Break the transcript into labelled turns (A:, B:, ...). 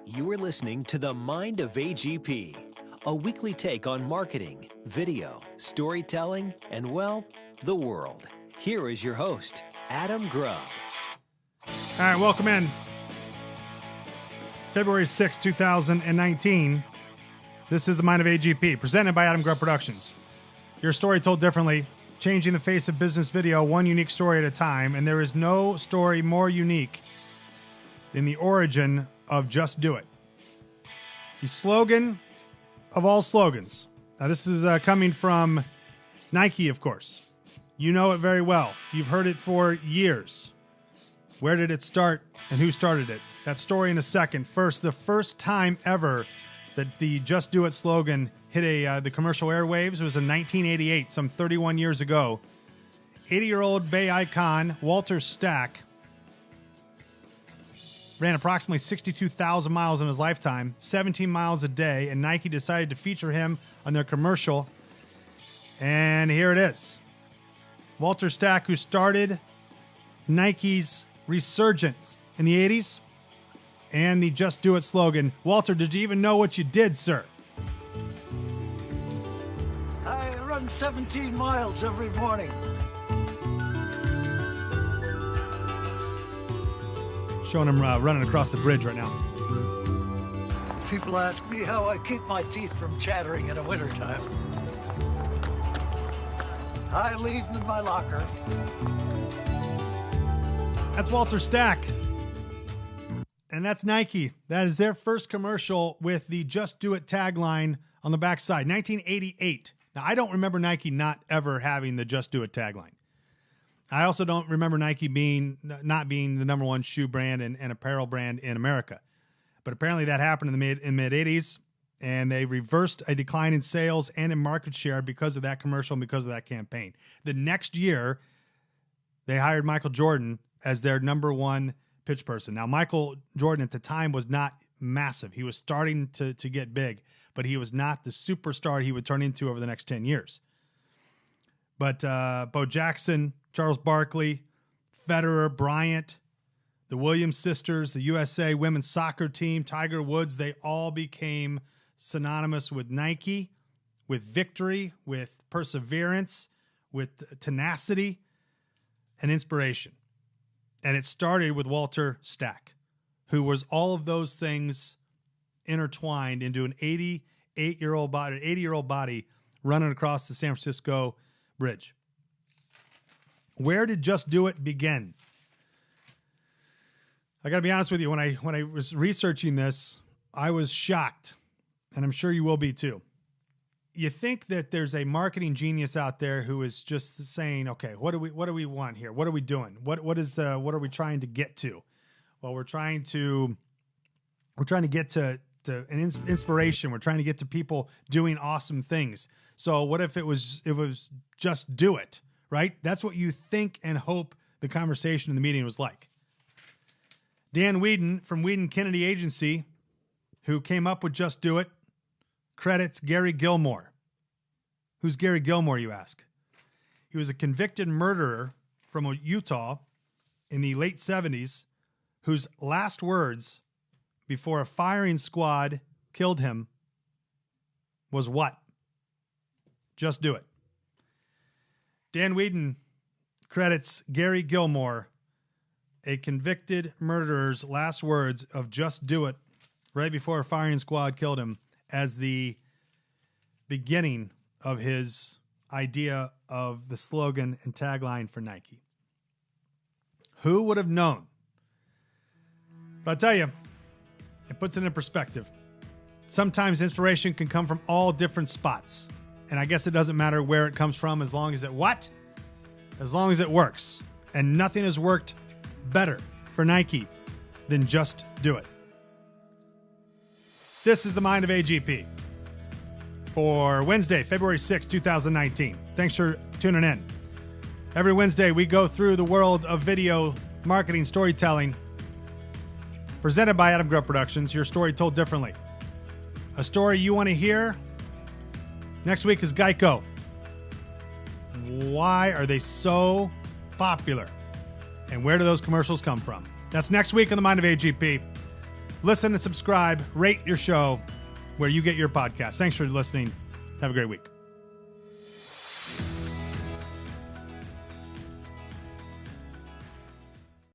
A: You are listening to the Mind of AGP, a weekly take on marketing, video, storytelling, and, well, the world. Here is your host, Adam Grubb.
B: All right, welcome in. February 6, 2019. This is the Mind of AGP, presented by Adam Grubb Productions. Your story told differently, changing the face of business video one unique story at a time, and there is no story more unique than the origin of Just Do It. The slogan of all slogans. Now, this is coming from Nike, of course. You know it very well. You've heard it for years. Where did it start and who started it? That story in a second. First, the first time ever that the Just Do It slogan hit the commercial airwaves was in 1988, some 31 years ago. 80-year-old Bay icon Walter Stack ran approximately 62,000 miles in his lifetime, 17 miles a day, and Nike decided to feature him on their commercial. And here it is. Walter Stack, who started Nike's resurgence in the 80s and the Just Do It slogan. Walter, did you even know what you did, sir?
C: I run 17 miles every morning.
B: Showing him running across the bridge right now.
C: People ask me how I keep my teeth from chattering in the wintertime. I leave them in my locker.
B: That's Walter Stack. And that's Nike. That is their first commercial with the Just Do It tagline on the backside. 1988. Now, I don't remember Nike not ever having the Just Do It tagline. I also don't remember Nike not being the number one shoe brand and apparel brand in America. But apparently that happened in the mid-80s, and they reversed a decline in sales and in market share because of that commercial and because of that campaign. The next year, they hired Michael Jordan as their number one pitch person. Now, Michael Jordan at the time was not massive. He was starting to get big, but he was not the superstar he would turn into over the next 10 years. But Bo Jackson, Charles Barkley, Federer, Bryant, the Williams sisters, the USA women's soccer team, Tiger Woods, they all became synonymous with Nike, with victory, with perseverance, with tenacity and inspiration. And it started with Walter Stack, who was all of those things intertwined into an 80-year-old body running across the San Francisco Bridge. Where did Just Do It begin? I got to be honest with you. When I was researching this, I was shocked, and I'm sure you will be too. You think that there's a marketing genius out there who is just saying, "Okay, what do we want here? What are we doing? What are we trying to get to?" Well, we're trying to get to an inspiration. We're trying to get to people doing awesome things. So what if it was just do it, right? That's what you think and hope the conversation in the meeting was like. Dan Whedon from Whedon Kennedy Agency, who came up with Just Do It, credits Gary Gilmore. Who's Gary Gilmore, you ask? He was a convicted murderer from Utah in the late 70s whose last words before a firing squad killed him was what? Just do it. Dan Whedon credits Gary Gilmore, a convicted murderer's last words of just do it right before a firing squad killed him, as the beginning of his idea of the slogan and tagline for Nike. Who would have known? But I'll tell you, it puts it in perspective. Sometimes inspiration can come from all different spots. And I guess it doesn't matter where it comes from as long as it what? As long as it works. And nothing has worked better for Nike than Just Do It. This is the Mind of AGP for Wednesday, February 6, 2019. Thanks for tuning in. Every Wednesday, we go through the world of video marketing storytelling presented by Adam Grubb Productions, your story told differently. A story you want to hear? Next week is Geico. Why are they so popular? And where do those commercials come from? That's next week on the Mind of AGP. Listen and subscribe, rate your show where you get your podcast. Thanks for listening. Have a great week.